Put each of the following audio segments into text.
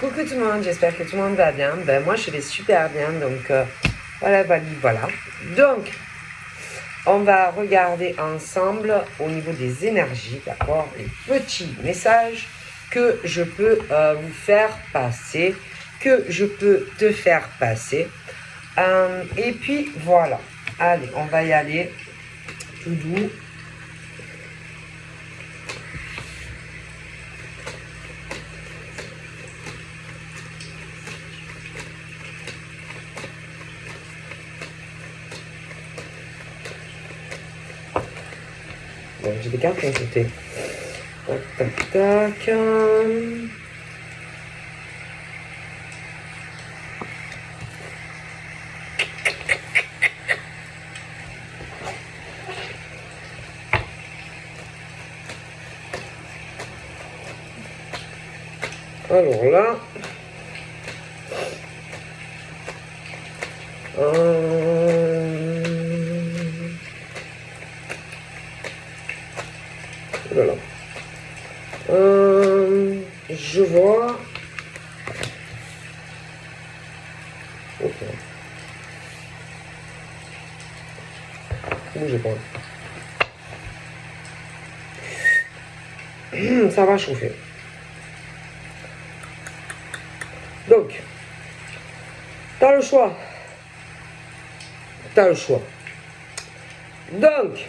Coucou tout le monde, j'espère que tout le monde va bien. Ben moi je vais super bien, donc voilà. Donc, on va regarder ensemble au niveau des énergies, d'accord, les petits messages que je peux vous faire passer, que je peux te faire passer. Et puis voilà, allez, on va y aller tout doux. Bon, j'ai des cartes à côté. Tac, tac, tac. Alors là, voilà. Je vois. Ok. Bougez pas. Ça va chauffer. Donc, t'as le choix. T'as le choix. Donc,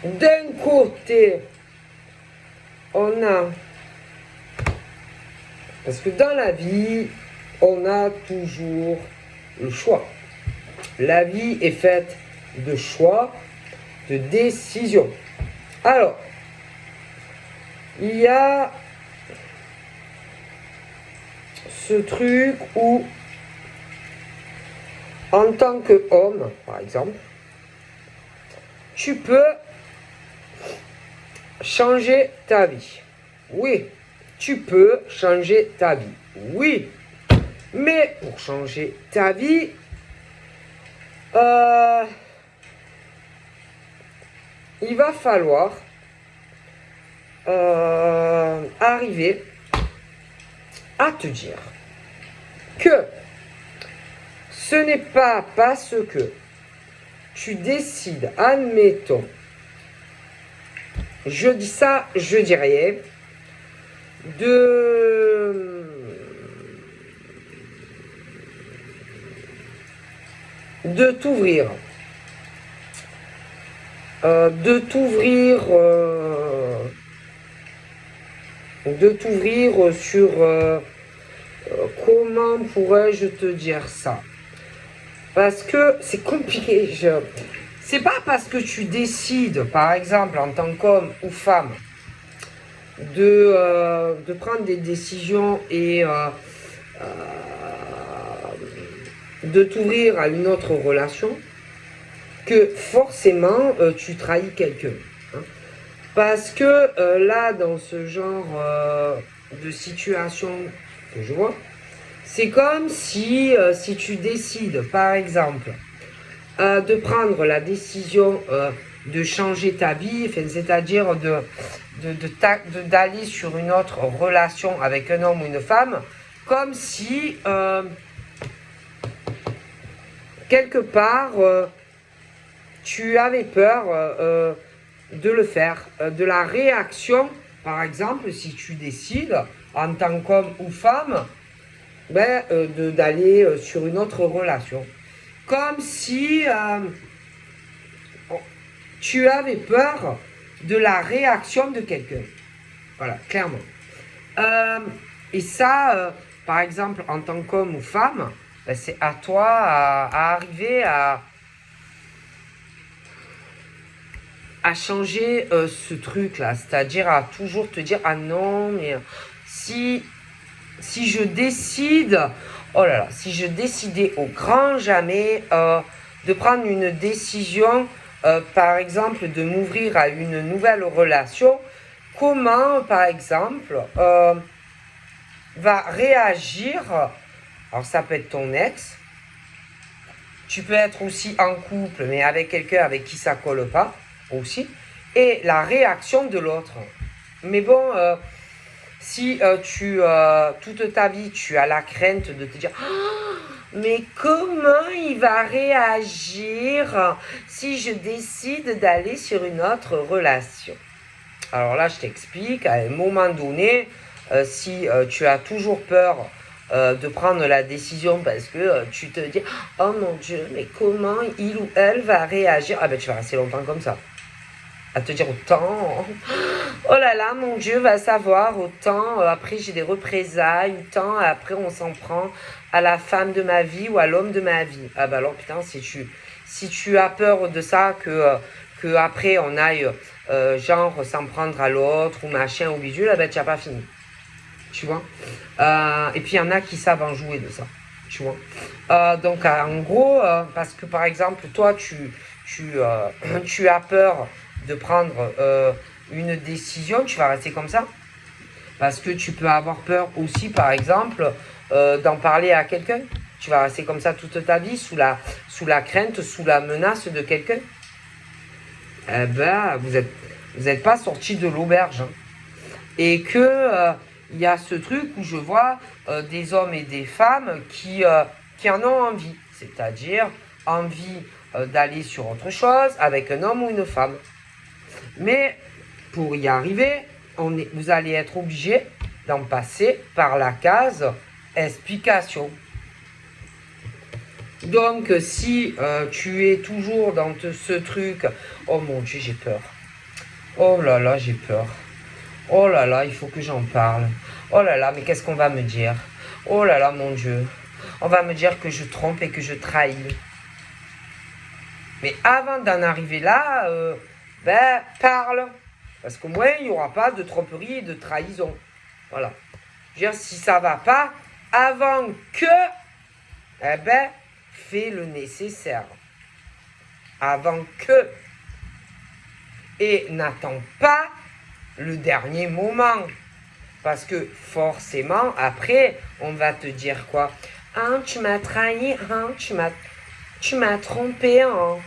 d'un côté, on a... Parce que dans la vie, on a toujours le choix. La vie est faite de choix, de décisions. Alors, il y a ce truc où, en tant qu'homme, par exemple, tu peux changer ta vie. Oui, tu peux changer ta vie. Oui, mais pour changer ta vie, il va falloir arriver à te dire que ce n'est pas parce que tu décides, admettons, je dis ça, je dis rien, de t'ouvrir, sur comment pourrais-je te dire ça, parce que c'est compliqué. C'est pas parce que tu décides, par exemple, en tant qu'homme ou femme, de prendre des décisions et de t'ouvrir à une autre relation, que forcément tu trahis quelqu'un. Hein. Parce que là, dans ce genre de situation que je vois, c'est comme si tu décides, par exemple, de prendre la décision de changer ta vie, c'est-à-dire d'aller sur une autre relation avec un homme ou une femme, comme si quelque part tu avais peur de le faire, de la réaction, par exemple, si tu décides en tant qu'homme ou femme, d'aller sur une autre relation. Comme si tu avais peur de la réaction de quelqu'un. Voilà, clairement. Et ça, par exemple, en tant qu'homme ou femme, c'est à toi à arriver à changer ce truc-là. C'est-à-dire à toujours te dire, ah non, mais si je décide, oh là là, si je décidais au grand jamais de prendre une décision, par exemple, de m'ouvrir à une nouvelle relation, comment, par exemple, va réagir, alors ça peut être ton ex, tu peux être aussi en couple, mais avec quelqu'un avec qui ça colle pas, aussi, et la réaction de l'autre. Mais bon, Si toute ta vie, tu as la crainte de te dire oh, mais comment il va réagir si je décide d'aller sur une autre relation? Alors là, je t'explique, à un moment donné, si tu as toujours peur de prendre la décision parce que tu te dis oh mon Dieu, mais comment il ou elle va réagir? Ah ben tu vas rester longtemps comme ça. À te dire autant, oh là là, mon Dieu va savoir, autant après j'ai des représailles, autant après on s'en prend à la femme de ma vie ou à l'homme de ma vie. Ah bah alors putain, si tu as peur de ça, que après on aille genre s'en prendre à l'autre ou machin ou bidule, là ben tu n'as pas fini. Tu vois. Et puis il y en a qui savent en jouer de ça. Tu vois. Donc en gros, parce que par exemple, toi tu as peur de prendre une décision, tu vas rester comme ça. Parce que tu peux avoir peur aussi, par exemple, d'en parler à quelqu'un. Tu vas rester comme ça toute ta vie, sous la crainte, sous la menace de quelqu'un. Eh ben, vous êtes pas sorti de l'auberge. Hein. Et que il y a ce truc où je vois des hommes et des femmes qui en ont envie. C'est-à-dire envie d'aller sur autre chose avec un homme ou une femme. Mais pour y arriver, vous allez être obligé d'en passer par la case explication. Donc si tu es toujours dans ce truc, oh mon Dieu j'ai peur, oh là là j'ai peur, oh là là il faut que j'en parle, oh là là mais qu'est-ce qu'on va me dire, oh là là mon Dieu, on va me dire que je trompe et que je trahis. Mais avant d'en arriver là, parle. Parce qu'au moins, il n'y aura pas de tromperie et de trahison. Voilà. Je veux dire, si ça ne va pas, avant que, fais le nécessaire. Avant que. Et n'attends pas le dernier moment. Parce que forcément, après, on va te dire quoi? Ah, tu m'as trahi, hein, tu m'as trompé, hein.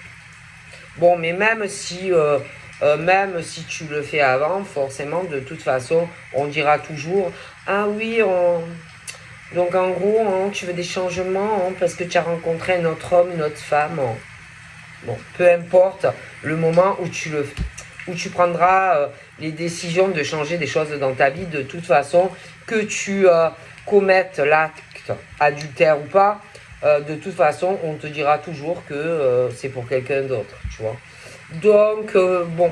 Bon, mais même si tu le fais avant, forcément, de toute façon, on dira toujours ah oui, donc en gros, hein, tu veux des changements hein, parce que tu as rencontré un autre homme, une autre femme. Hein. Bon, peu importe le moment où tu prendras les décisions de changer des choses dans ta vie, de toute façon, que tu commettes l'acte adultère ou pas. De toute façon, on te dira toujours que c'est pour quelqu'un d'autre, tu vois. Donc, bon,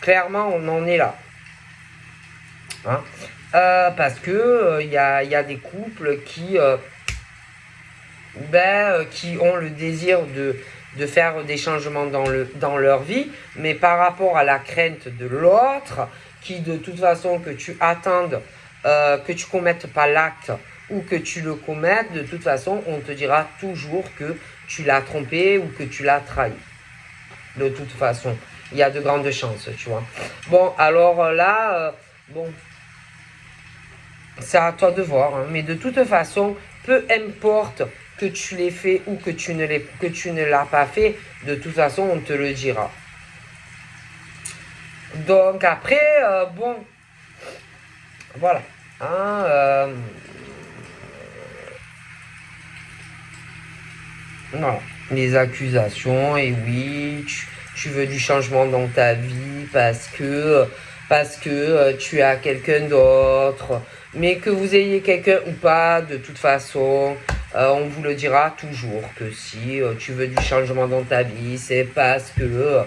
clairement, on en est là. Hein parce que y a des couples qui ont le désir de faire des changements dans leur vie, mais par rapport à la crainte de l'autre, qui de toute façon, que tu attendes, que tu commettes pas l'acte, ou que tu le commettes, de toute façon, on te dira toujours que tu l'as trompé ou que tu l'as trahi. De toute façon, il y a de grandes chances, tu vois. Bon, alors là, bon, c'est à toi de voir. Hein, mais de toute façon, peu importe que tu l'aies fait ou que tu ne l'as pas fait, de toute façon, on te le dira. Donc après, bon, voilà. Hein, voilà. Les accusations, et oui, tu veux du changement dans ta vie parce que tu as quelqu'un d'autre. Mais que vous ayez quelqu'un ou pas, de toute façon, on vous le dira toujours que si tu veux du changement dans ta vie, c'est parce que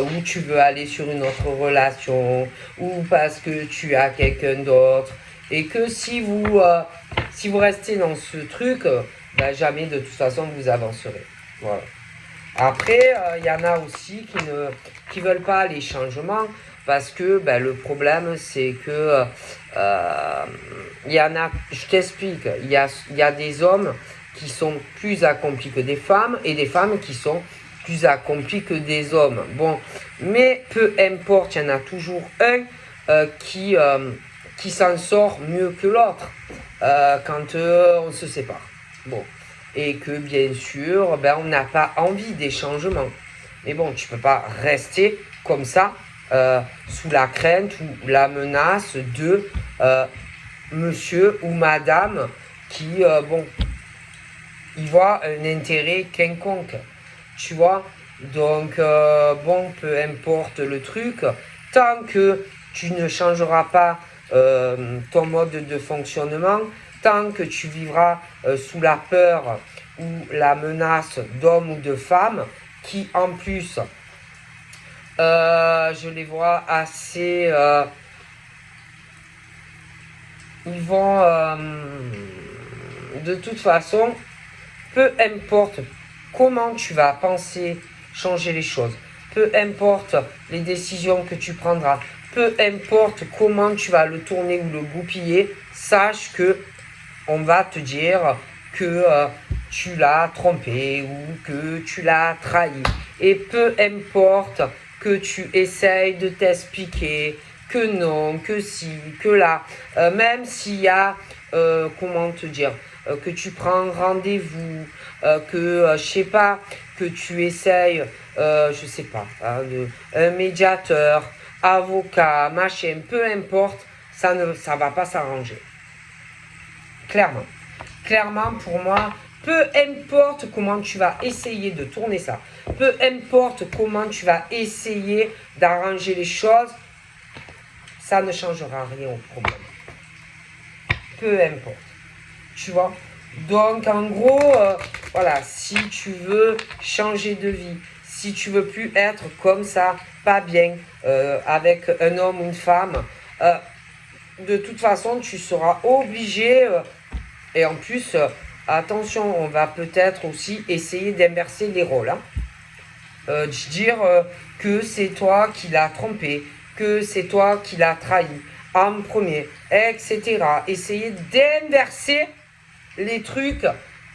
ou tu veux aller sur une autre relation, ou parce que tu as quelqu'un d'autre. Et que si vous restez dans ce truc, jamais de toute façon vous avancerez. Voilà. Après, y en a aussi qui veulent pas les changements parce que le problème c'est que y en a, je t'explique, il y a des hommes qui sont plus accomplis que des femmes et des femmes qui sont plus accomplis que des hommes. Bon, mais peu importe, il y en a toujours un qui s'en sort mieux que l'autre quand on se sépare. Bon, et que bien sûr, on n'a pas envie des changements. Mais bon, tu peux pas rester comme ça sous la crainte ou la menace de monsieur ou madame qui, bon, il voit un intérêt quelconque, tu vois. Donc, bon, peu importe le truc, tant que tu ne changeras pas ton mode de fonctionnement, tant que tu vivras sous la peur ou la menace d'hommes ou de femmes, qui en plus, je les vois assez... ils vont, de toute façon, peu importe comment tu vas penser changer les choses, peu importe les décisions que tu prendras, peu importe comment tu vas le tourner ou le goupiller, sache que on va te dire que tu l'as trompé ou que tu l'as trahi. Et peu importe que tu essayes de t'expliquer que non, que si, que là, même s'il y a, comment te dire, que tu prends rendez-vous, que, je sais pas, que tu essayes, je sais pas, hein, un médiateur, avocat, machin, peu importe, ça va pas s'arranger. Clairement. Clairement, pour moi, peu importe comment tu vas essayer de tourner ça, peu importe comment tu vas essayer d'arranger les choses, ça ne changera rien au problème. Peu importe. Tu vois? Donc, en gros, voilà, si tu veux changer de vie, si tu veux plus être comme ça, pas bien, avec un homme ou une femme, de toute façon, tu seras obligé, et en plus, attention, on va peut-être aussi essayer d'inverser les rôles. Hein. Dire que c'est toi qui l'as trompé, que c'est toi qui l'as trahi en premier, etc. Essayer d'inverser les trucs,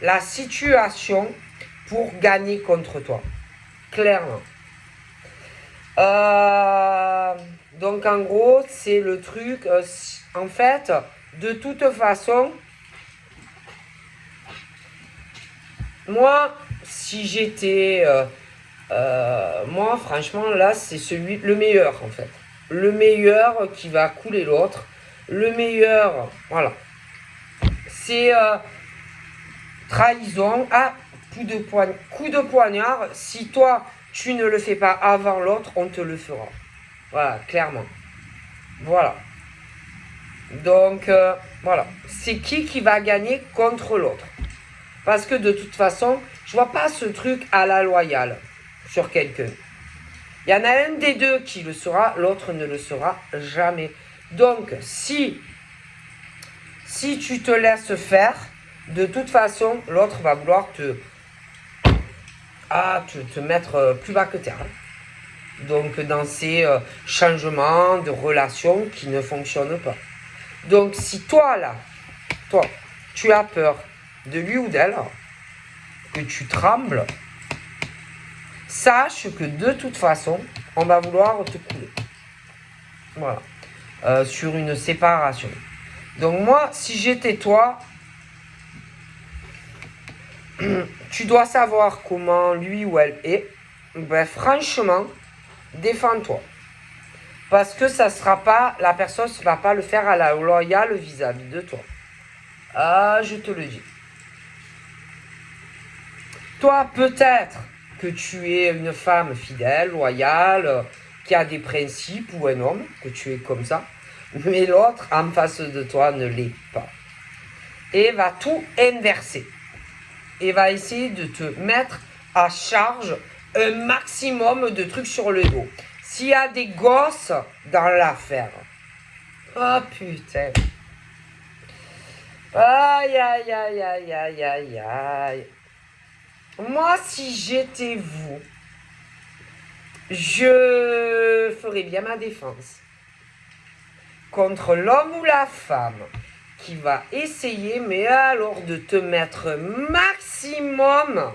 la situation pour gagner contre toi. Clairement. Donc en gros, c'est le truc. En fait, de toute façon, moi, si j'étais... moi, franchement, là, c'est le meilleur, en fait. Le meilleur qui va couler l'autre. Le meilleur, voilà. C'est trahison. Ah, coup de poignard. Si toi, tu ne le fais pas avant l'autre, on te le fera. Voilà, clairement. Voilà. Donc, voilà. C'est qui va gagner contre l'autre. Parce que de toute façon, je vois pas ce truc à la loyale sur quelqu'un. Il y en a un des deux qui le sera, l'autre ne le sera jamais. Donc, si tu te laisses faire, de toute façon, l'autre va vouloir te mettre plus bas que terre. Donc, dans ces changements de relations qui ne fonctionnent pas. Donc, si toi, tu as peur de lui ou d'elle, que tu trembles, sache que de toute façon, on va vouloir te couler. Voilà. Sur une séparation. Donc moi, si j'étais toi, tu dois savoir comment lui ou elle est. Ben franchement, défends-toi. Parce que ça sera pas, la personne ne va pas le faire à la loyale vis-à-vis de toi. Ah, je te le dis. Toi, peut-être que tu es une femme fidèle, loyale, qui a des principes, ou un homme, que tu es comme ça. Mais l'autre, en face de toi, ne l'est pas. Et va tout inverser. Et va essayer de te mettre à charge un maximum de trucs sur le dos. S'il y a des gosses dans l'affaire. Oh putain. Aïe, aïe, aïe, aïe, aïe, aïe, aïe. Moi, si j'étais vous, je ferais bien ma défense contre l'homme ou la femme qui va essayer, mais alors de te mettre maximum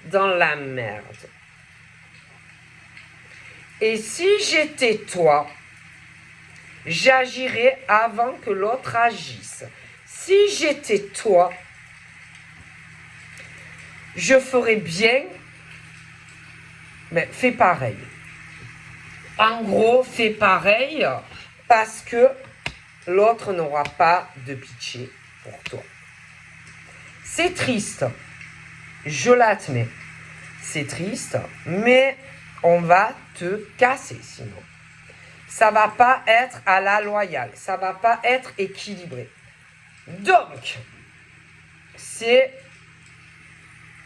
dans la merde. Et si j'étais toi, j'agirais avant que l'autre agisse. Si j'étais toi, je ferais bien, mais fais pareil. En gros, fais pareil parce que l'autre n'aura pas de pitié pour toi. C'est triste, je l'admets. C'est triste, mais on va te casser sinon. Ça va pas être à la loyale, ça va pas être équilibré. Donc, c'est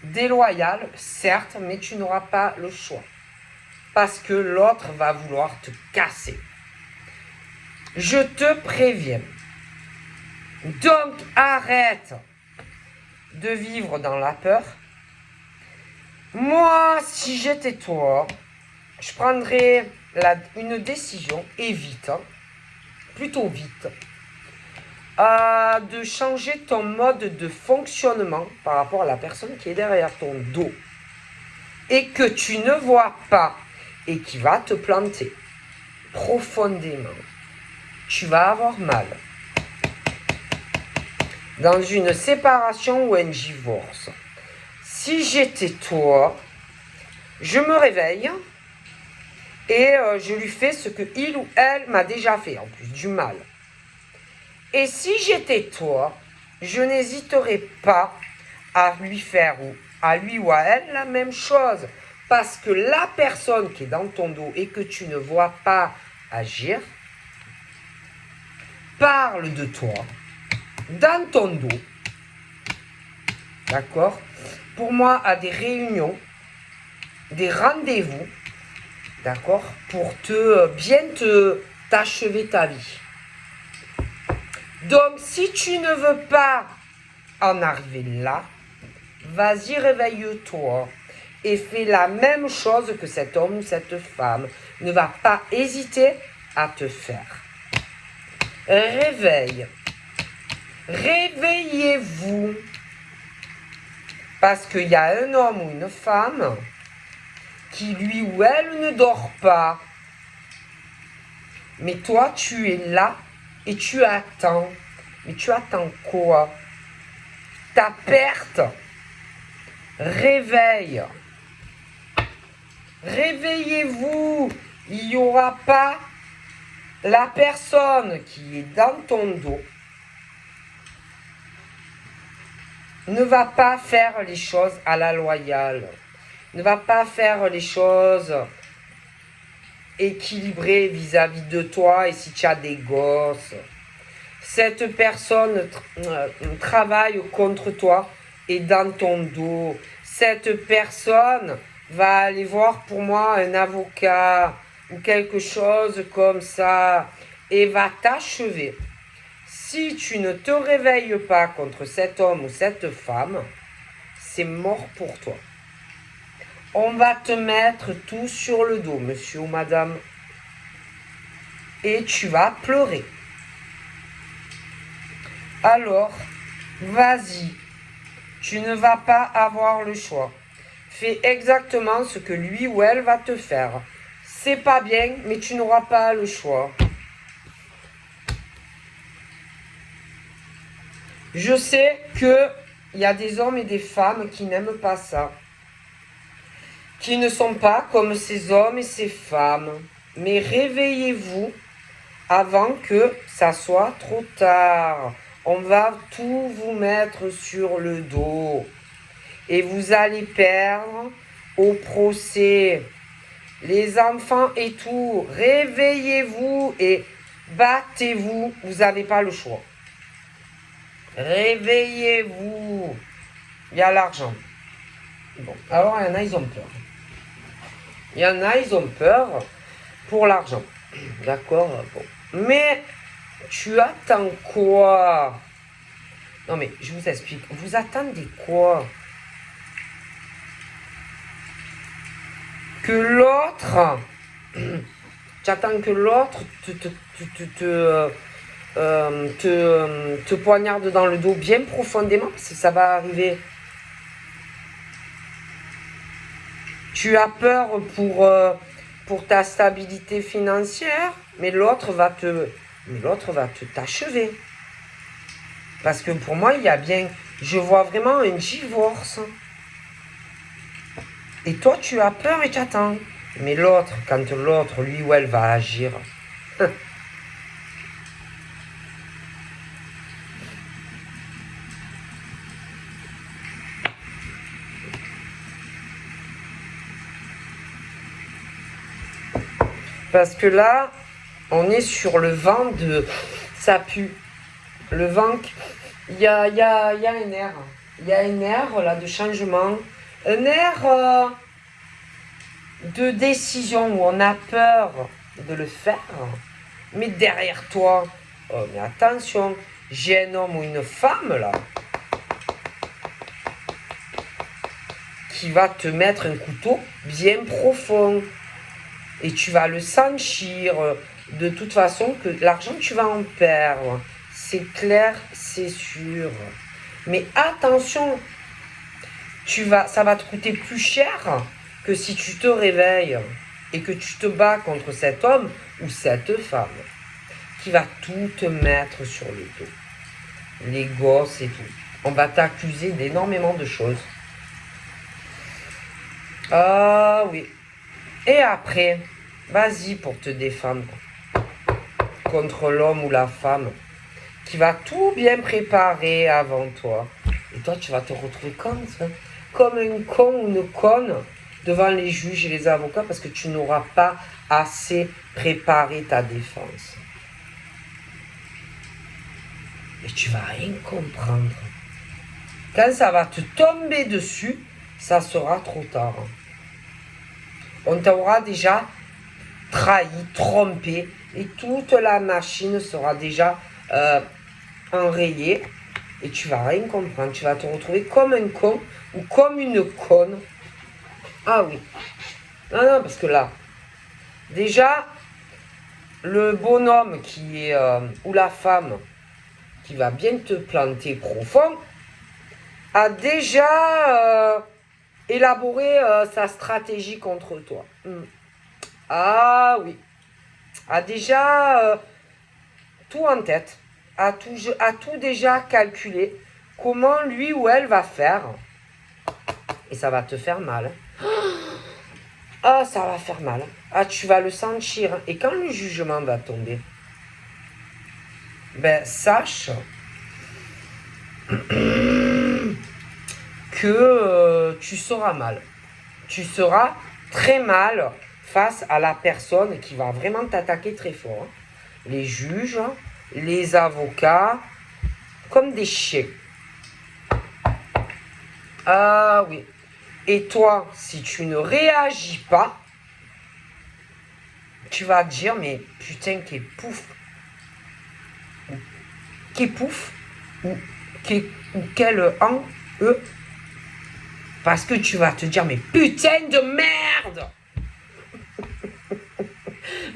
déloyal, certes, mais tu n'auras pas le choix. Parce que l'autre va vouloir te casser. Je te préviens. Donc, arrête de vivre dans la peur. Moi, si j'étais toi, je prendrais une décision, et vite, plutôt vite, de changer ton mode de fonctionnement par rapport à la personne qui est derrière ton dos et que tu ne vois pas et qui va te planter profondément. Tu vas avoir mal. Dans une séparation ou un divorce, si j'étais toi, je me réveille et je lui fais ce que il ou elle m'a déjà fait, en plus du mal. Et si j'étais toi, je n'hésiterais pas à lui faire, ou à lui ou à elle, la même chose. Parce que la personne qui est dans ton dos et que tu ne vois pas agir, parle de toi, dans ton dos, d'accord? Pour moi, à des réunions, des rendez-vous, d'accord? Pour bien t'achever ta vie. Donc, si tu ne veux pas en arriver là, vas-y, réveille-toi et fais la même chose que cet homme ou cette femme ne va pas hésiter à te faire. Réveille. Réveillez-vous. Parce qu'il y a un homme ou une femme qui, lui ou elle, ne dort pas. Mais toi, tu es là et tu attends. Mais tu attends quoi? Ta perte. Réveille. Réveillez-vous. Il n'y aura pas la personne qui est dans ton dos ne va pas faire les choses à la loyale. Ne va pas faire les choses équilibrées vis-à-vis de toi et si tu as des gosses. Cette personne travaille contre toi et dans ton dos. Cette personne va aller voir pour moi un avocat ou quelque chose comme ça et va t'achever. Si tu ne te réveilles pas contre cet homme ou cette femme, c'est mort pour toi. On va te mettre tout sur le dos, monsieur ou madame, et tu vas pleurer. Alors, vas-y, tu ne vas pas avoir le choix. Fais exactement ce que lui ou elle va te faire. C'est pas bien, mais tu n'auras pas le choix. Je sais qu'il y a des hommes et des femmes qui n'aiment pas ça. Qui ne sont pas comme ces hommes et ces femmes. Mais réveillez-vous avant que ça soit trop tard. On va tout vous mettre sur le dos. Et vous allez perdre au procès. Les enfants et tout, réveillez-vous et battez-vous. Vous n'avez pas le choix. Réveillez-vous. Il y a l'argent. Bon, alors il y en a, ils ont peur. Il y en a, ils ont peur pour l'argent. D'accord? Bon. Mais tu attends quoi? Non mais je vous explique. Vous attendez quoi? Que l'autre... Tu attends que l'autre te poignarde dans le dos bien profondément, parce que ça va arriver. Tu as peur pour ta stabilité financière, mais l'autre va t'achever. Parce que pour moi, je vois vraiment un divorce. Et toi, tu as peur et tu attends. Mais l'autre, quand l'autre, lui ou elle va agir, parce que là, on est sur le vent de... Ça pue. Le vent... Il y a un air. Il y a un air, là, de changement. Un air de décision où on a peur de le faire. Mais derrière toi, oh, mais attention, j'ai un homme ou une femme, là, qui va te mettre un couteau bien profond. Et tu vas le sentir de toute façon que l'argent, tu vas en perdre. C'est clair, c'est sûr. Mais attention, ça va te coûter plus cher que si tu te réveilles et que tu te bats contre cet homme ou cette femme qui va tout te mettre sur le dos. Les gosses et tout. On va t'accuser d'énormément de choses. Ah oui. Et après, vas-y pour te défendre contre l'homme ou la femme qui va tout bien préparer avant toi. Et toi, tu vas te retrouver comme un con ou une conne devant les juges et les avocats parce que tu n'auras pas assez préparé ta défense. Et tu vas rien comprendre. Quand ça va te tomber dessus, ça sera trop tard. On t'aura déjà trahi, trompé, et toute la machine sera déjà enrayée, et tu vas rien comprendre. Tu vas te retrouver comme un con, ou comme une conne. Ah oui. Non, parce que là, déjà, le bonhomme qui est, ou la femme, qui va bien te planter profond, a déjà élaboré sa stratégie contre toi. Ah oui. A déjà tout en tête. A tout déjà calculé. Comment lui ou elle va faire. Et ça va te faire mal. Ah, ça va faire mal. Ah, tu vas le sentir. Et quand le jugement va tomber, ben, sache que tu seras mal. Tu seras très mal face à la personne qui va vraiment t'attaquer très fort. Les juges, les avocats, comme des chiens. Ah oui. Et toi, si tu ne réagis pas, tu vas te dire, mais putain, qu'est pouf. Qu'est pouf. Ou quel en eux. Parce que tu vas te dire, mais putain de merde.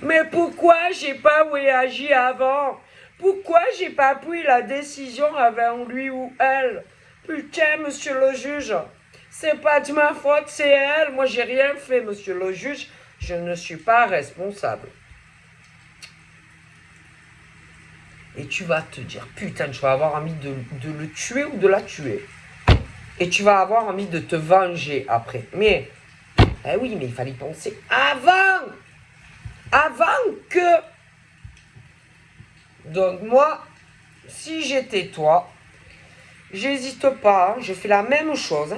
Mais pourquoi j'ai pas réagi avant? Pourquoi j'ai pas pris la décision avant lui ou elle? Putain, monsieur le juge, c'est pas de ma faute, c'est elle. Moi, j'ai rien fait, monsieur le juge. Je ne suis pas responsable. Et tu vas te dire, putain, je vais avoir envie de le tuer ou de la tuer. Et tu vas avoir envie de te venger après. Mais, eh oui, mais il fallait penser avant que... Donc moi, si j'étais toi, j'hésite pas, je fais la même chose.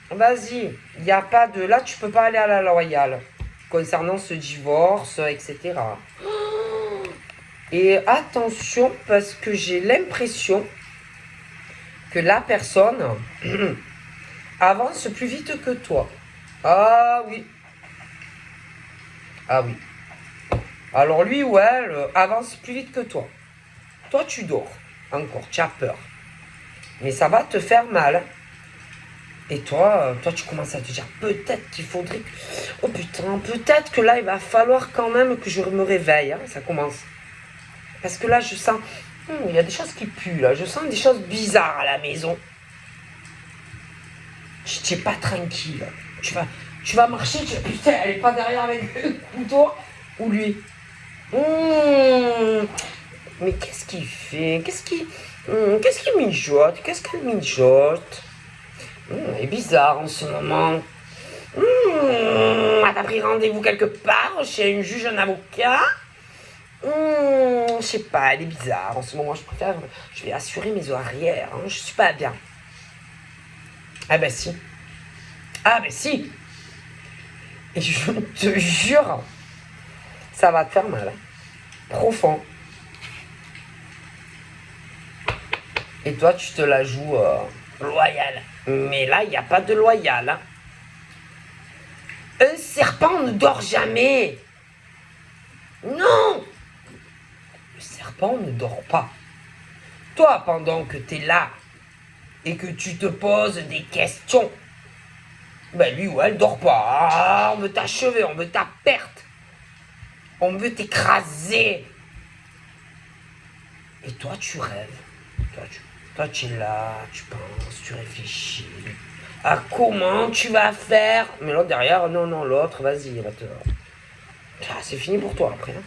Vas-y, il n'y a pas de... Là, tu peux pas aller à la loyale concernant ce divorce, etc. Et attention, parce que j'ai l'impression que la personne avance plus vite que toi. Ah oui. Ah oui. Alors lui ou elle avance plus vite que toi. Toi, tu dors. Encore, tu as peur. Mais ça va te faire mal. Et toi, tu commences à te dire, peut-être qu'il faudrait... Oh putain, peut-être que là, il va falloir quand même que je me réveille. Hein, ça commence. Parce que là, je sens... il y a des choses qui puent, là. Je sens des choses bizarres à la maison. Tu n'es pas tranquille. Tu vas marcher, putain, elle est pas derrière avec le couteau. Ou lui. Mais qu'est-ce qu'il fait? Qu'est-ce qu'il mijote? Qu'est-ce qu'elle mijote? Elle est bizarre en ce moment. T'as pris rendez-vous quelque part chez un juge, un avocat? Je sais pas, elle est bizarre. En ce moment, je vais assurer mes arrières. Hein. Je suis pas bien. Ah ben si. Ah ben si. Et je te jure, ça va te faire mal. Hein. Profond. Et toi, tu te la joues loyale. Mais là, il n'y a pas de loyal. Hein. Un serpent ne dort jamais. Non. Le serpent ne dort pas. Toi, pendant que tu es là et que tu te poses des questions, ben lui ou elle dort pas. Ah, on veut t'achever, on veut ta perte. On veut t'écraser. Et toi, tu rêves. Toi, tu es là, tu penses, tu réfléchis. À comment tu vas faire. Mais l'autre derrière, non, l'autre, vas-y, va te... Ah, c'est fini pour toi après. Hein.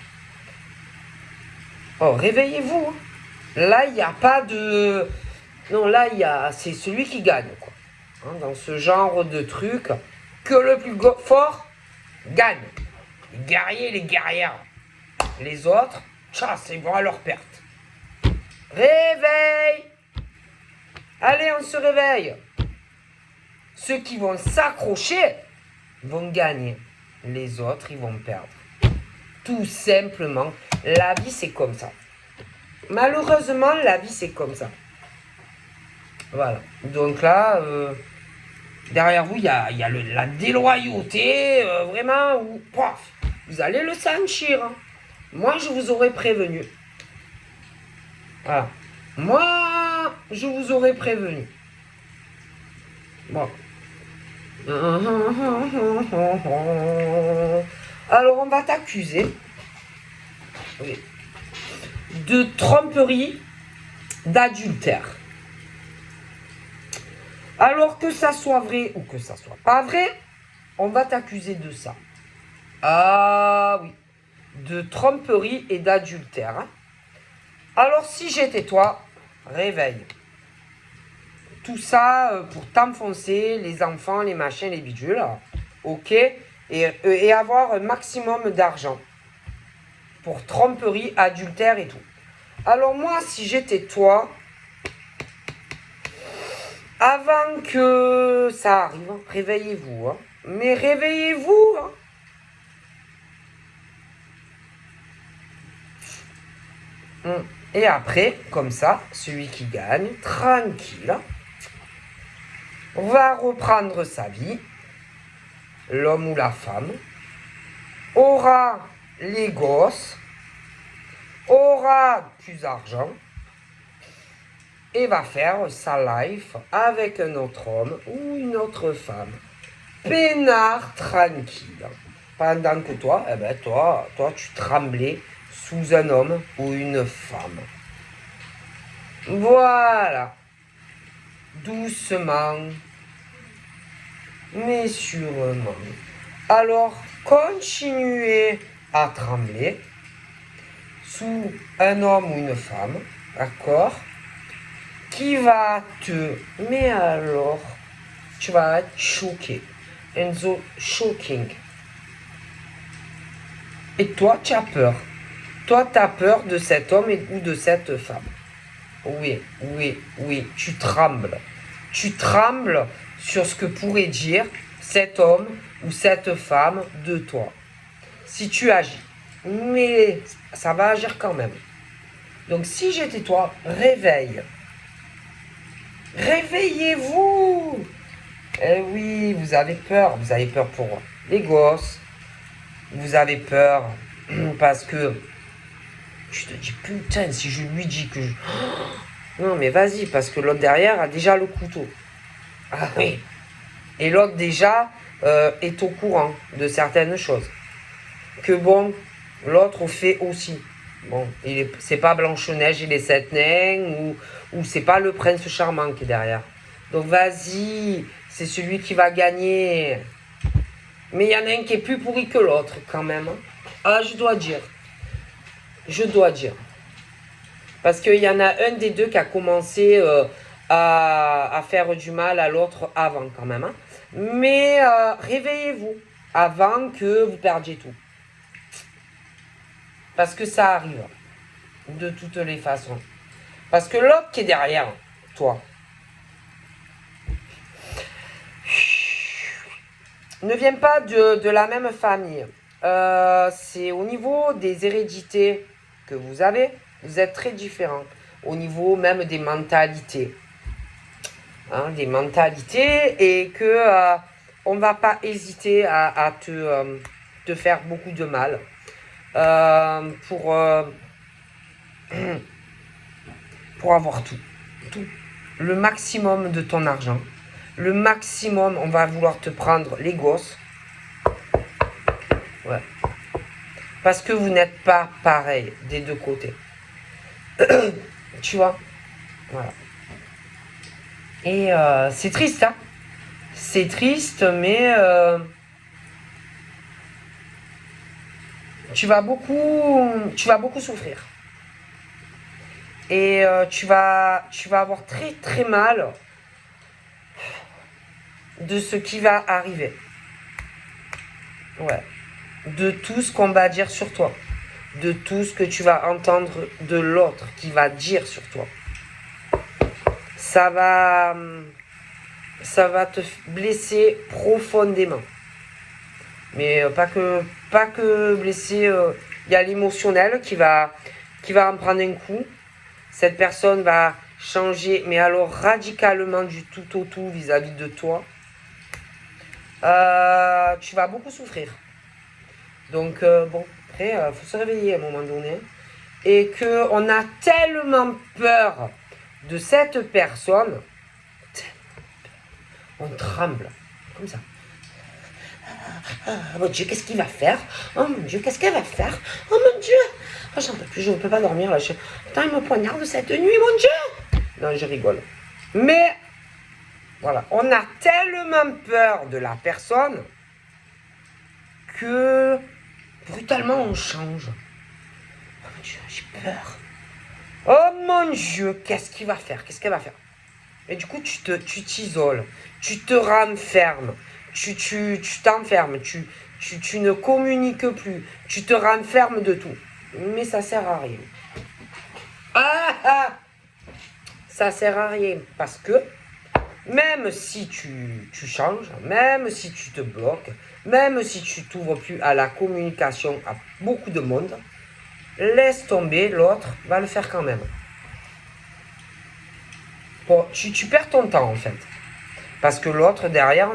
Oh, réveillez-vous. Là, il n'y a pas de... Non, là, c'est celui qui gagne, quoi. Hein, dans ce genre de truc, que le plus fort gagne. Les guerriers, les guerrières. Les autres, chasse, ils vont à leur perte. Réveil! Allez, on se réveille. Ceux qui vont s'accrocher vont gagner. Les autres, ils vont perdre. Tout simplement, la vie, c'est comme ça. Malheureusement, la vie, c'est comme ça. Voilà. Donc là, derrière vous, il y a la déloyauté, vraiment, où, paf, vous allez le sentir. Hein. Moi, je vous aurais prévenu. Voilà. Moi, je vous aurais prévenu. Bon. Alors, on va t'accuser de tromperie, d'adultère. Alors que ça soit vrai ou que ça soit pas vrai, on va t'accuser de ça. Ah oui, de tromperie et d'adultère. Alors si j'étais toi, réveille. Tout ça pour t'enfoncer, les enfants, les machins, les bidules. Ok, et avoir un maximum d'argent. Pour tromperie, adultère et tout. Alors moi, si j'étais toi, avant que ça arrive, réveillez-vous. Hein. Mais réveillez-vous. Hein. Et après, comme ça, celui qui gagne, tranquille, va reprendre sa vie. L'homme ou la femme aura les gosses, aura plus d'argent et va faire sa life avec un autre homme ou une autre femme. Peinard, tranquille. Pendant que toi, toi, tu tremblais sous un homme ou une femme. Voilà. Doucement, mais sûrement. Alors, continuez à trembler sous un homme ou une femme, d'accord, qui va te... Mais alors, tu vas être choqué. Enzo, shocking. Et toi, tu as peur. Toi, tu as peur de cet homme ou de cette femme. Oui, tu trembles. Tu trembles sur ce que pourrait dire cet homme ou cette femme de toi. Si tu agis. Mais ça va agir quand même. Donc si j'étais toi, réveille. Réveillez-vous. Eh oui, vous avez peur. Vous avez peur pour les gosses. Vous avez peur parce que tu te dis, putain, si je lui dis que je... Non, mais vas-y, parce que l'autre derrière a déjà le couteau. Ah oui. Et l'autre déjà est au courant de certaines choses. Que bon, l'autre fait aussi. Bon, c'est pas Blanche-Neige et les 7 nains, ou c'est pas le prince charmant qui est derrière. Donc vas-y, c'est celui qui va gagner. Mais il y en a un qui est plus pourri que l'autre quand même. Ah, je dois dire. Parce qu'il y en a un des deux qui a commencé à faire du mal à l'autre avant quand même. Hein. Mais réveillez-vous avant que vous perdiez tout. Parce que ça arrive. De toutes les façons. Parce que l'autre qui est derrière toi ne vient pas de la même famille. C'est au niveau des hérédités que vous avez, vous êtes très différents. Au niveau même des mentalités. Hein, des mentalités et que on ne va pas hésiter à te faire beaucoup de mal. Pour avoir tout. Tout. Le maximum de ton argent. Le maximum, on va vouloir te prendre les gosses. Ouais. Parce que vous n'êtes pas pareil des deux côtés. Tu vois? Voilà. Et c'est triste, hein? C'est triste, mais tu vas beaucoup souffrir. Et tu vas avoir très très mal de ce qui va arriver. Ouais. De tout ce qu'on va dire sur toi. De tout ce que tu vas entendre de l'autre qui va dire sur toi. Ça va te blesser profondément. Mais pas que blesser. Il y a l'émotionnel qui va en prendre un coup. Cette personne va changer, mais alors radicalement du tout au tout vis-à-vis de toi. Tu vas beaucoup souffrir. Donc bon, après, faut se réveiller à un moment donné. Et qu'on a tellement peur de cette personne, on tremble, comme ça. Oh mon Dieu, qu'est-ce qu'il va faire? Oh mon Dieu, qu'est-ce qu'elle va faire? Oh mon Dieu! Oh, j'en peux plus, je ne peux pas dormir là. Putain, il me poignarde cette nuit, mon Dieu! Non, je rigole. Mais, voilà, on a tellement peur de la personne que brutalement on change. Oh mon Dieu, j'ai peur. Oh mon Dieu, qu'est-ce qu'il va faire? Qu'est-ce qu'elle va faire? Et du coup, tu t'isoles, tu te renfermes, tu t'enfermes, tu ne communiques plus, tu te renfermes de tout. Mais ça sert à rien. Ça sert à rien parce que même si tu changes, même si tu te bloques, même si tu t'ouvres plus à la communication à beaucoup de monde, laisse tomber, l'autre va le faire quand même. Bon, tu perds ton temps en fait. Parce que l'autre derrière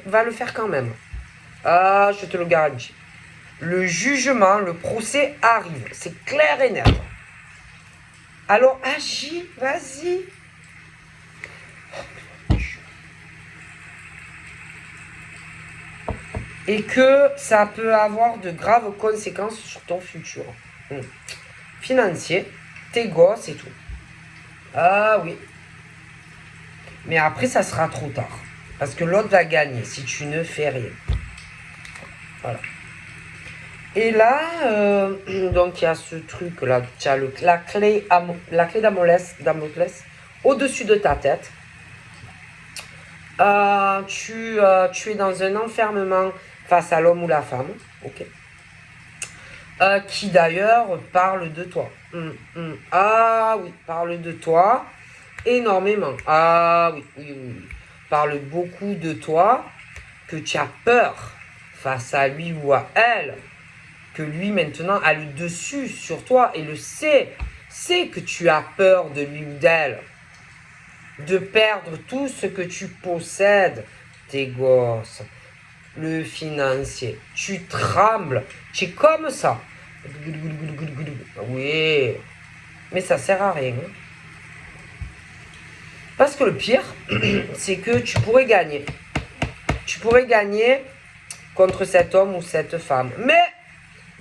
va le faire quand même. Ah, je te le garantis. Le jugement, le procès arrive. C'est clair et net. Alors agis, vas-y. Et que ça peut avoir de graves conséquences sur ton futur. Financier, tes gosses et tout. Ah oui. Mais après, ça sera trop tard. Parce que l'autre va gagner si tu ne fais rien. Voilà. Et là, donc il y a ce truc-là. Tu as la clé Damoclès au-dessus de ta tête. Tu es dans un enfermement face à l'homme ou la femme. Ok. Qui d'ailleurs parle de toi. Ah oui, parle de toi énormément. Ah oui. Parle beaucoup de toi, que tu as peur face à lui ou à elle, que lui maintenant a le dessus sur toi et le sait que tu as peur de lui ou d'elle, de perdre tout ce que tu possèdes, tes gosses, le financier. Tu trembles, tu es comme ça. Oui, mais ça sert à rien. Parce que le pire, c'est que tu pourrais gagner. Tu pourrais gagner contre cet homme ou cette femme. Mais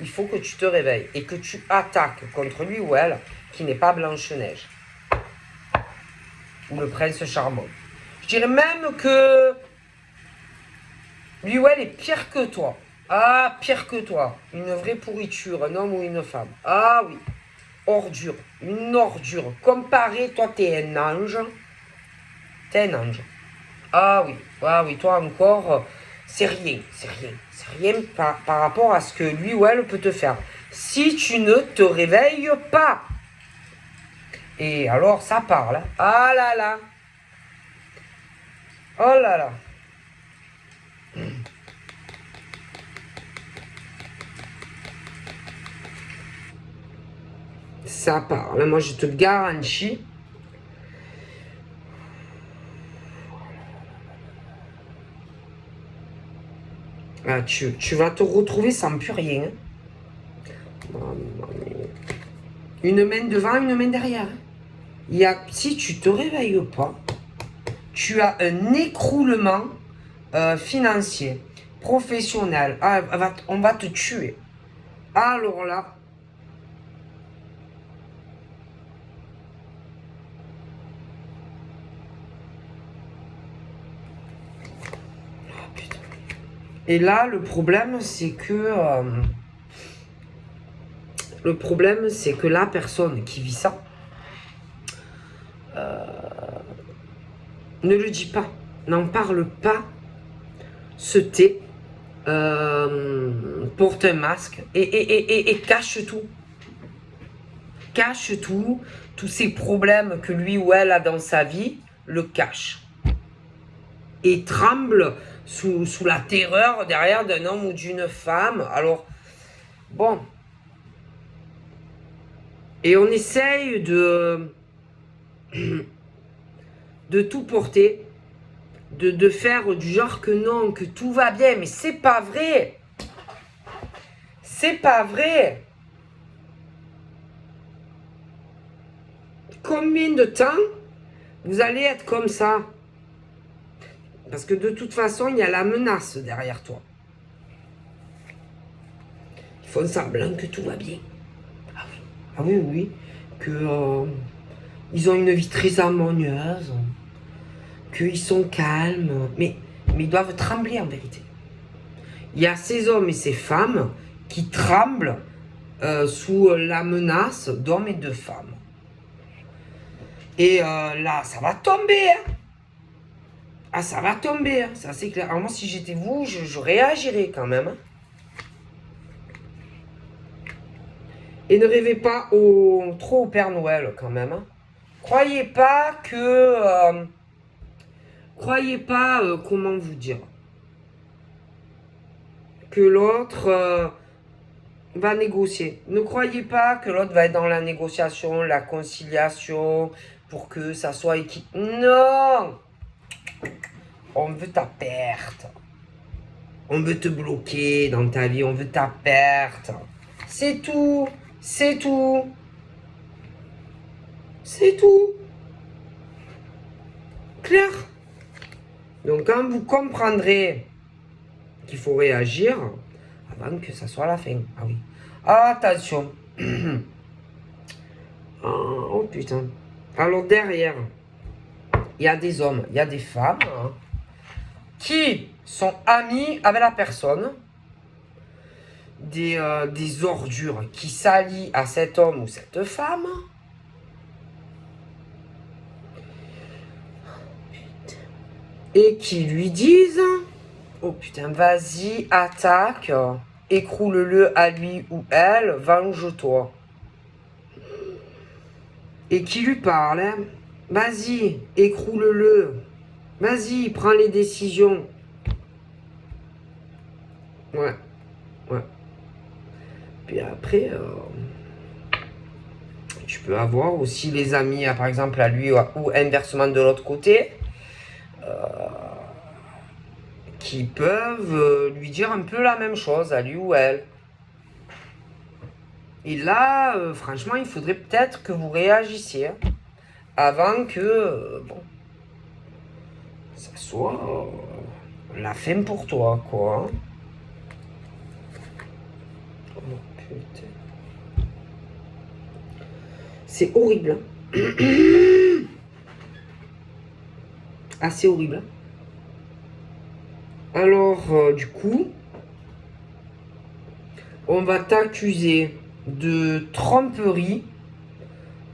il faut que tu te réveilles et que tu attaques contre lui ou elle qui n'est pas Blanche-Neige. Ou le prince charmant. Je dirais même que lui ou elle est pire que toi. Ah, pire que toi. Une vraie pourriture, un homme ou une femme. Ah oui. Ordure. Une ordure. Comparé, toi, t'es un ange. T'es un ange. Ah oui, toi encore, c'est rien, c'est rien. C'est rien par rapport à ce que lui ou elle peut te faire. Si tu ne te réveilles pas. Et alors, ça parle. Ah là là. Oh là là. Ça parle. Moi, je te garantis. Ah, tu vas te retrouver sans plus rien. Une main devant, une main derrière. Si tu te réveilles pas, tu as un écroulement financier, professionnel. Ah, on va te tuer. Alors là, et là, le problème, c'est que la personne qui vit ça ne le dit pas, n'en parle pas, se tait, porte un masque et cache tout. Cache tout, tous ces problèmes que lui ou elle a dans sa vie, le cache. Et tremble sous la terreur derrière d'un homme ou d'une femme. Alors, bon. Et on essaye de tout porter, de faire du genre que non, que tout va bien. Mais c'est pas vrai. C'est pas vrai. Combien de temps vous allez être comme ça? Parce que de toute façon, il y a la menace derrière toi. Ils font semblant que tout va bien. Ah oui, oui. Que ils ont une vie très harmonieuse. Qu'ils sont calmes. Mais ils doivent trembler en vérité. Il y a ces hommes et ces femmes qui tremblent sous la menace d'hommes et de femmes. Et là, ça va tomber. Hein. Ah, ça va tomber. Hein. Ça, c'est clair. Alors, moi, si j'étais vous, je réagirais quand même. Hein. Et ne rêvez pas trop au Père Noël quand même. Hein. Croyez pas que... comment vous dire, que l'autre va négocier. Ne croyez pas que l'autre va être dans la négociation, la conciliation, pour que ça soit équilibré. Non! On veut ta perte. On veut te bloquer dans ta vie, on veut ta perte. C'est tout. C'est tout. C'est tout. Clair? Donc quand vous comprendrez qu'il faut réagir avant que ça soit la fin. Ah oui. Attention. Oh putain. Alors derrière, il y a des hommes, il y a des femmes hein, qui sont amis avec la personne. Des ordures qui s'allient à cet homme ou cette femme. Et qui lui disent oh putain, vas-y, attaque, écroule-le à lui ou elle, venge-toi. Et qui lui parle, hein, vas-y, écroule-le, vas-y, prends les décisions. Ouais, ouais. Puis après, tu peux avoir aussi les amis, par exemple, à lui ou inversement de l'autre côté. Qui peuvent lui dire un peu la même chose à lui ou elle. Et là, franchement, il faudrait peut-être que vous réagissiez hein, avant que, bon, ça soit la fin pour toi, quoi. Oh putain. C'est horrible. Hein. Ah, c'est horrible. Hein. Alors, du coup, on va t'accuser de tromperie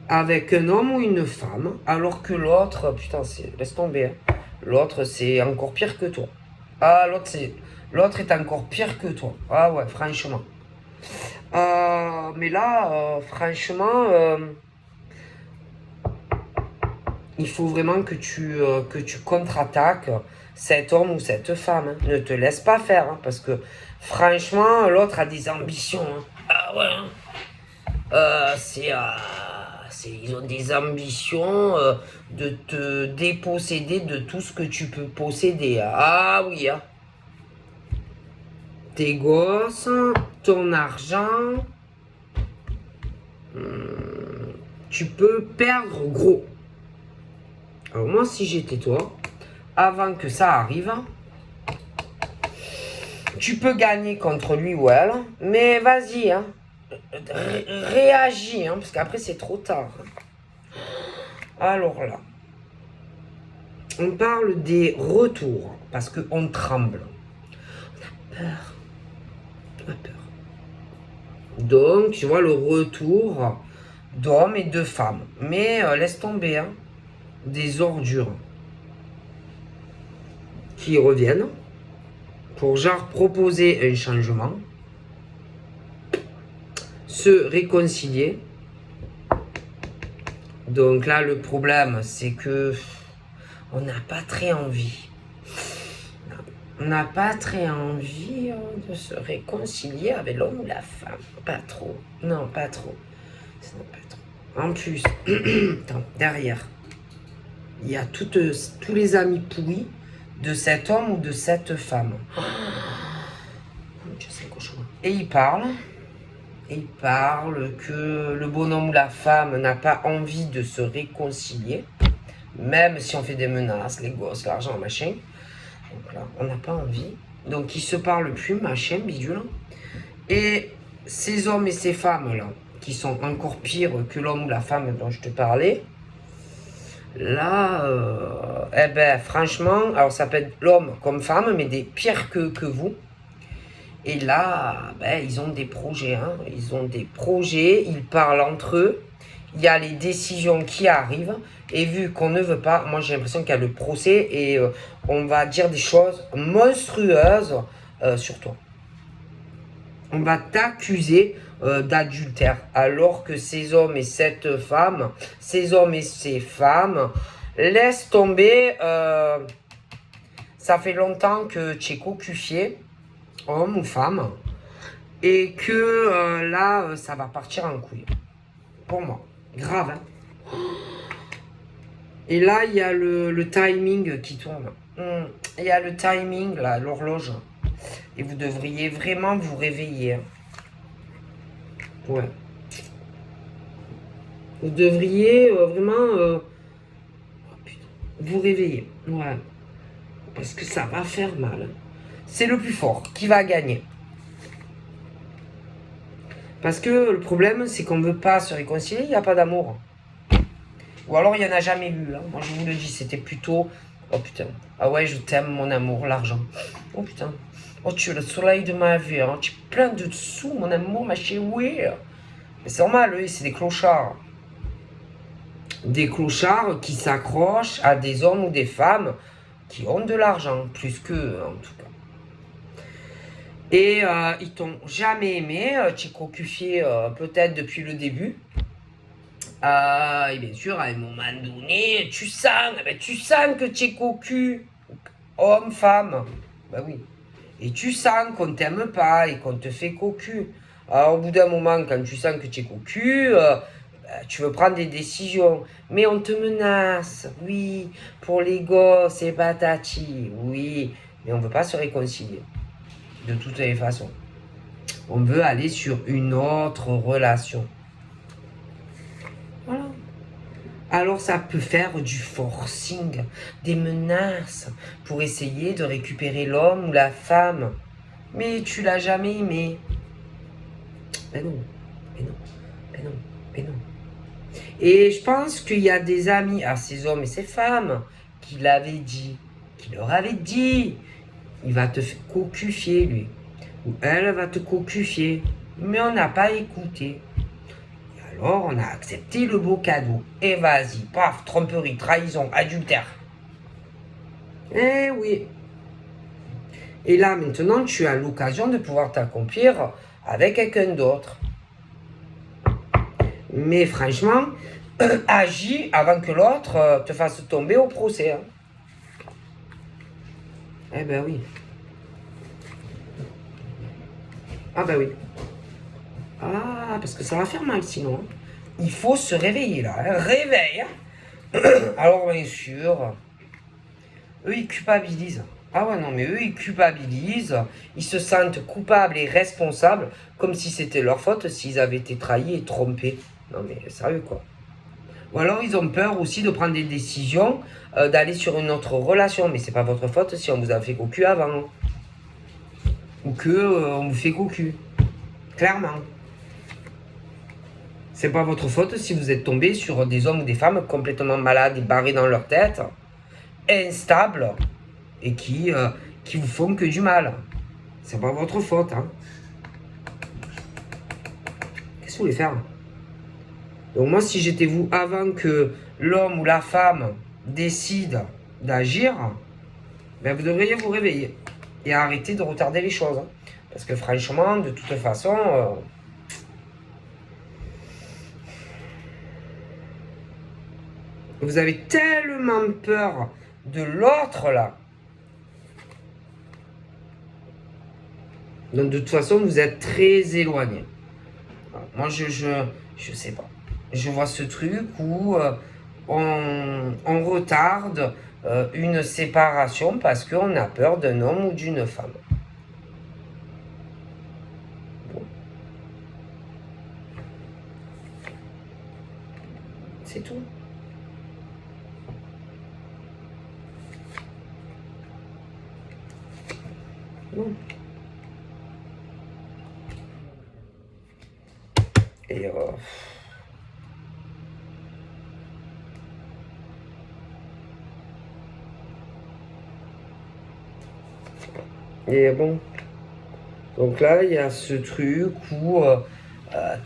avec un homme ou une femme, alors que l'autre, putain, laisse tomber. Hein. L'autre, c'est encore pire que toi. Ah, l'autre est encore pire que toi. Ah ouais, franchement. Mais là, franchement, il faut vraiment que tu contre-attaques cet homme ou cette femme. Hein. Ne te laisse pas faire, hein, parce que franchement, l'autre a des ambitions. Hein. Ah ouais. Hein. Ils ont des ambitions de te déposséder de tout ce que tu peux posséder. Hein. Ah oui. Hein. Tes gosses, ton argent. Tu peux perdre gros. Alors moi, si j'étais toi, avant que ça arrive, tu peux gagner contre lui ou elle, mais vas-y, hein, réagis, hein, parce qu'après c'est trop tard. Alors là, on parle des retours, parce qu'on tremble. On a peur. On a peur. Donc, tu vois le retour d'hommes et de femmes. Mais laisse tomber, hein, des ordures qui reviennent pour genre proposer un changement, se réconcilier. Donc là, le problème, c'est que on n'a pas très envie. On n'a pas très envie de se réconcilier avec l'homme ou la femme. Pas trop. Non, pas trop. Non, pas trop. En plus, attends, derrière, il y a tous les amis pourris de cet homme ou de cette femme. Et il parle que le bonhomme ou la femme n'a pas envie de se réconcilier, même si on fait des menaces, les gosses, l'argent, machin. Donc là, on n'a pas envie. Donc ils se parlent plus, machin, bidule. Et ces hommes et ces femmes-là, qui sont encore pires que l'homme ou la femme dont je te parlais, là, eh ben franchement, alors ça peut être l'homme comme femme, mais des pires que vous. Et là, ben, ils ont des projets, hein. Ils ont des projets, ils parlent entre eux. Il y a les décisions qui arrivent. Et vu qu'on ne veut pas, moi j'ai l'impression qu'il y a le procès et on va dire des choses monstrueuses sur toi. On va t'accuser d'adultère. Alors que ces hommes et cette femme, ces hommes et ces femmes, laisse tomber. Ça fait longtemps que tu es cocufié, homme ou femme, et que là, ça va partir en couille. Pour moi. Grave, hein. Et là, il y a le timing qui tourne. Il y a le timing, là, l'horloge. Et vous devriez vraiment vous réveiller. Hein. Ouais. Vous devriez vraiment vous réveiller. Ouais. Parce que ça va faire mal. C'est le plus fort qui va gagner. Parce que le problème, c'est qu'on ne veut pas se réconcilier, il n'y a pas d'amour. Ou alors il n'y en a jamais eu. Hein. Moi je vous le dis, c'était plutôt... Oh putain. Ah ouais, je t'aime mon amour, l'argent. Oh putain. Oh tu es le soleil de ma vie. Hein. Tu es plein de sous, mon amour, ma chérie. Mais c'est normal, eux, c'est des clochards. Des clochards qui s'accrochent à des hommes ou des femmes qui ont de l'argent, plus qu'eux en tout cas. Et ils t'ont jamais aimé, tu es cocufié peut-être depuis le début. Et bien sûr, à un moment donné, tu sens que tu es cocu, homme, femme. Ben oui. Et tu sens qu'on t'aime pas et qu'on te fait cocu. Alors, au bout d'un moment, quand tu sens que tu es cocu, tu veux prendre des décisions. Mais on te menace, oui, pour les gosses et patati, oui. Mais on ne veut pas se réconcilier. De toutes les façons. On veut aller sur une autre relation. Voilà. Alors ça peut faire du forcing, des menaces pour essayer de récupérer l'homme ou la femme. Mais tu l'as jamais aimé. Ben non, ben non, ben non, ben non. Et je pense qu'il y a des amis à ces hommes et ces femmes qui l'avaient dit, qui leur avaient dit, il va te cocufier lui, ou elle va te cocufier. Mais on n'a pas écouté. Alors, on a accepté le beau cadeau. Et vas-y, paf, tromperie, trahison, adultère. Eh oui. Et là, maintenant, tu as l'occasion de pouvoir t'accomplir avec quelqu'un d'autre. Mais franchement, agis avant que l'autre te fasse tomber au procès. Hein. Eh ben oui. Ah ben oui. Ah, parce que ça va faire mal sinon. Il faut se réveiller là. Hein. Réveil. Alors bien sûr, eux ils culpabilisent. Ah ouais non mais eux ils culpabilisent. Ils se sentent coupables et responsables comme si c'était leur faute s'ils avaient été trahis et trompés. Non mais sérieux quoi. Ou alors ils ont peur aussi de prendre des décisions, d'aller sur une autre relation. Mais c'est pas votre faute si on vous a fait cocu avant. Ou que on vous fait cocu. Clairement. C'est pas votre faute si vous êtes tombé sur des hommes ou des femmes complètement malades et barrés dans leur tête, instables, et qui vous font que du mal. C'est pas votre faute. Hein. Qu'est-ce que vous voulez faire? Donc moi, si j'étais vous, avant que l'homme ou la femme décide d'agir, ben vous devriez vous réveiller et arrêter de retarder les choses. Hein. Parce que franchement, de toute façon, vous avez tellement peur de l'autre là. Donc de toute façon, vous êtes très éloigné. Moi, je sais pas. Je vois ce truc où on retarde une séparation parce qu'on a peur d'un homme ou d'une femme. Bon. C'est tout. Bon. Et et bon. Donc là, il y a ce truc où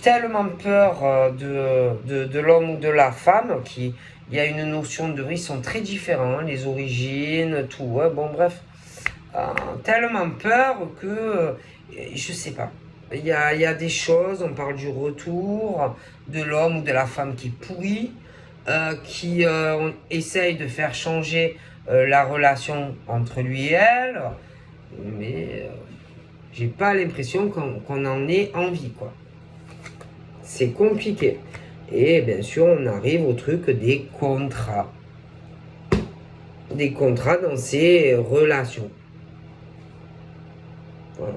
tellement peur de l'homme ou de la femme qu'il y a une notion de risque, sont très différents, les origines, tout. Ouais, bon, bref. Tellement peur que je sais pas. Il y a des choses, on parle du retour de l'homme ou de la femme qui pourrit, qui on essaye de faire changer la relation entre lui et elle, mais j'ai pas l'impression qu'on en ait envie, quoi. C'est compliqué. Et bien sûr, on arrive au truc des contrats. Des contrats dans ces relations. Voilà.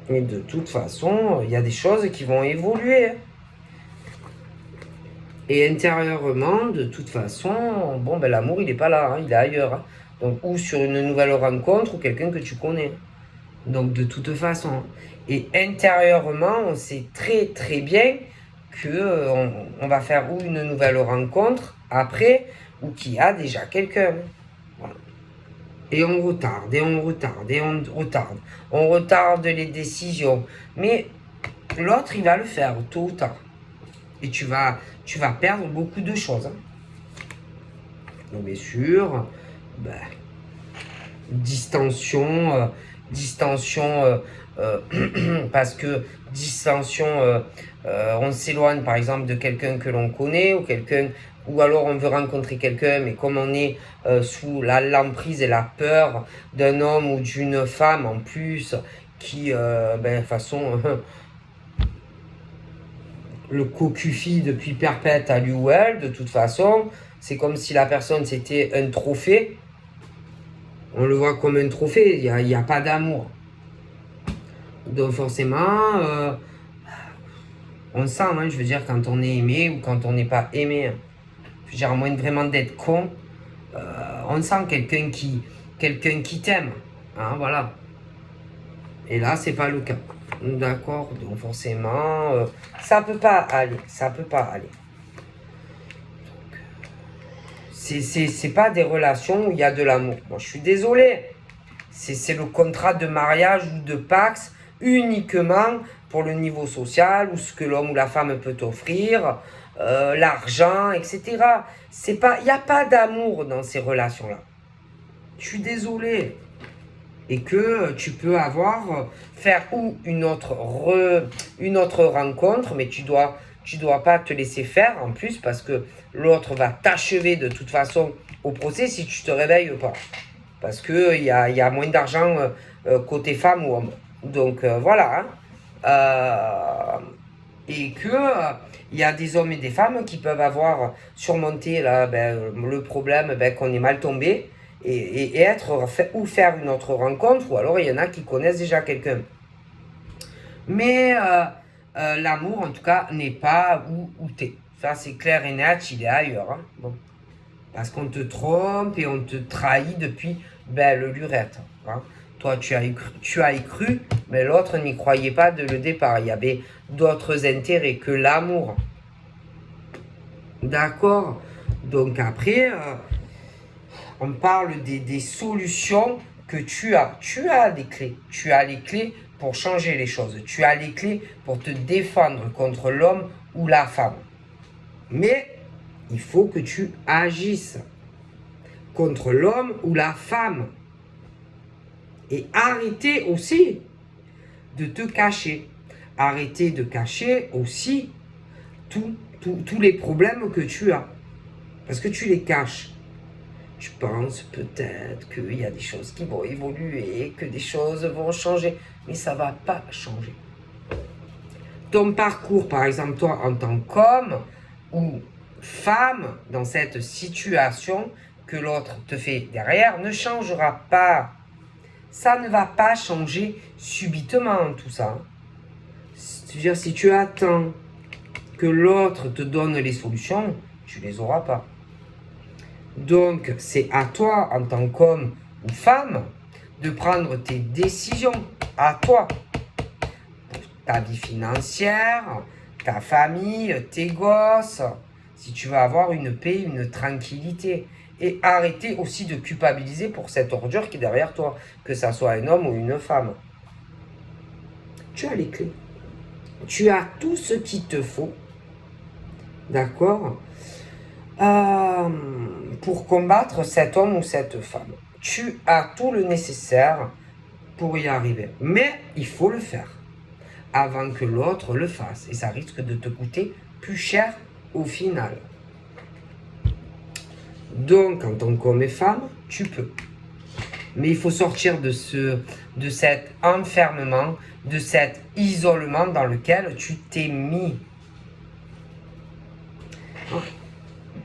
Mais de toute façon, il y a des choses qui vont évoluer. Et intérieurement, de toute façon, bon, ben, l'amour, il n'est pas là, hein, il est ailleurs. Hein. Donc, ou sur une nouvelle rencontre, ou quelqu'un que tu connais. Donc, de toute façon. Et intérieurement, on sait très très bien que on va faire ou une nouvelle rencontre après, ou qu'il y a déjà quelqu'un. Voilà. Et on retarde, et on retarde, et on retarde. On retarde les décisions. Mais l'autre, il va le faire tôt ou tard. Et tu vas perdre beaucoup de choses. Hein. Donc bien sûr, ben, distension, parce que distension, on s'éloigne par exemple de quelqu'un que l'on connaît ou alors on veut rencontrer quelqu'un, mais comme on est sous l'emprise et la peur d'un homme ou d'une femme en plus qui, de façon, le cocu-fille depuis perpète à lui ou elle, de toute façon, c'est comme si la personne c'était un trophée. On le voit comme un trophée, il n'y a pas d'amour. Donc forcément, on sent, hein, je veux dire, quand on est aimé ou quand on n'est pas aimé. Hein. Je veux dire, à moins vraiment d'être con, on sent quelqu'un qui t'aime. Hein, voilà. Et là, c'est pas le cas. D'accord. Donc forcément, ça peut pas aller. Ça peut pas aller. C'est pas des relations où il y a de l'amour. Moi, je suis désolé. C'est le contrat de mariage ou de Pax uniquement pour le niveau social ou ce que l'homme ou la femme peut offrir. l'argent, etc. Il n'y a pas d'amour dans ces relations-là. Je suis désolé. Et que tu peux faire ou une autre rencontre, mais tu dois pas te laisser faire en plus parce que l'autre va t'achever de toute façon au procès si tu te réveilles pas. Parce que il y a moins d'argent côté femme ou homme. Donc voilà. Hein. Et que il y a des hommes et des femmes qui peuvent avoir surmonté là, le problème qu'on est mal tombé et faire une autre rencontre, ou alors il y en a qui connaissent déjà quelqu'un. Mais l'amour, en tout cas, n'est pas où t'es. Ça, c'est clair et net, il est ailleurs. Hein. Bon. Parce qu'on te trompe et on te trahit depuis le lurette. Hein. Toi, tu as y cru, mais l'autre n'y croyait pas dès le départ. Il y avait d'autres intérêts que l'amour. D'accord. Donc après, on parle des solutions que tu as. Tu as des clés. Tu as les clés pour changer les choses. Tu as les clés pour te défendre contre l'homme ou la femme. Mais il faut que tu agisses contre l'homme ou la femme. Et arrêtez aussi de te cacher. Arrêtez de cacher aussi tous les problèmes que tu as. Parce que tu les caches. Tu penses peut-être qu'il y a des choses qui vont évoluer, que des choses vont changer. Mais ça ne va pas changer. Ton parcours, par exemple, toi, en tant qu'homme ou femme, dans cette situation que l'autre te fait derrière, ne changera pas. Ça ne va pas changer subitement, tout ça. C'est-à-dire, si tu attends que l'autre te donne les solutions, tu ne les auras pas. Donc, c'est à toi, en tant qu'homme ou femme, de prendre tes décisions, à toi. Ta vie financière, ta famille, tes gosses, si tu veux avoir une paix, une tranquillité. Et arrêter aussi de culpabiliser pour cette ordure qui est derrière toi, que ça soit un homme ou une femme. Tu as les clés. Tu as tout ce qu'il te faut, d'accord, pour combattre cet homme ou cette femme. Tu as tout le nécessaire pour y arriver. Mais il faut le faire avant que l'autre le fasse. Et ça risque de te coûter plus cher au final. Donc, en tant qu'homme et femme, tu peux. Mais il faut sortir de cet enfermement, de cet isolement dans lequel tu t'es mis.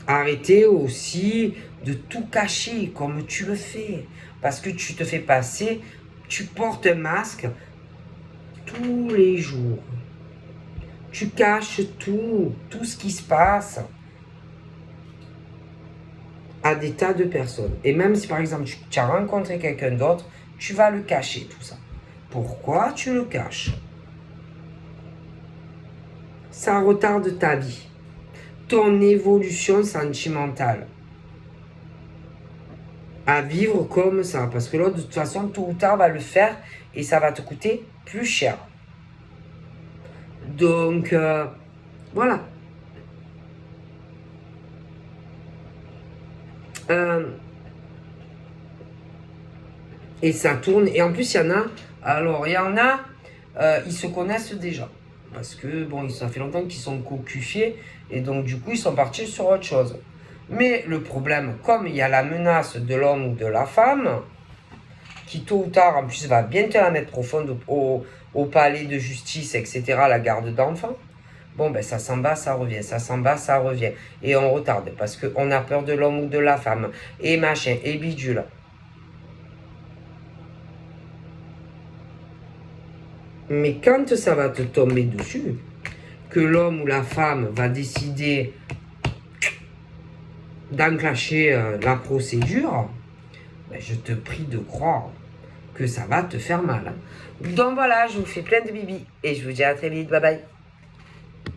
Arrêtez aussi de tout cacher comme tu le fais. Parce que tu te fais passer, tu portes un masque tous les jours. Tu caches tout ce qui se passe à des tas de personnes. Et même si par exemple tu as rencontré quelqu'un d'autre, tu vas le cacher tout ça. Pourquoi tu le caches? Ça retarde ta vie, ton évolution sentimentale. À vivre comme ça. Parce que l'autre, de toute façon, tôt ou tard, va le faire et ça va te coûter plus cher. Donc, voilà. Et ça tourne. Et en plus, il y en a. Alors, il y en a, ils se connaissent déjà. Parce que, bon, ça fait longtemps qu'ils sont cocufiés. Et donc, du coup, ils sont partis sur autre chose. Mais le problème, comme il y a la menace de l'homme ou de la femme, qui tôt ou tard, en plus, va bien te la mettre profonde au palais de justice, etc., la garde d'enfants, bon, ben ça s'en va, ça revient, ça s'en va, ça revient. Et on retarde, parce qu'on a peur de l'homme ou de la femme, et machin, et bidule. Mais quand ça va te tomber dessus, que l'homme ou la femme va décider d'enclencher la procédure, ben je te prie de croire que ça va te faire mal. Hein. Donc voilà, je vous fais plein de bibis et je vous dis à très vite. Bye bye.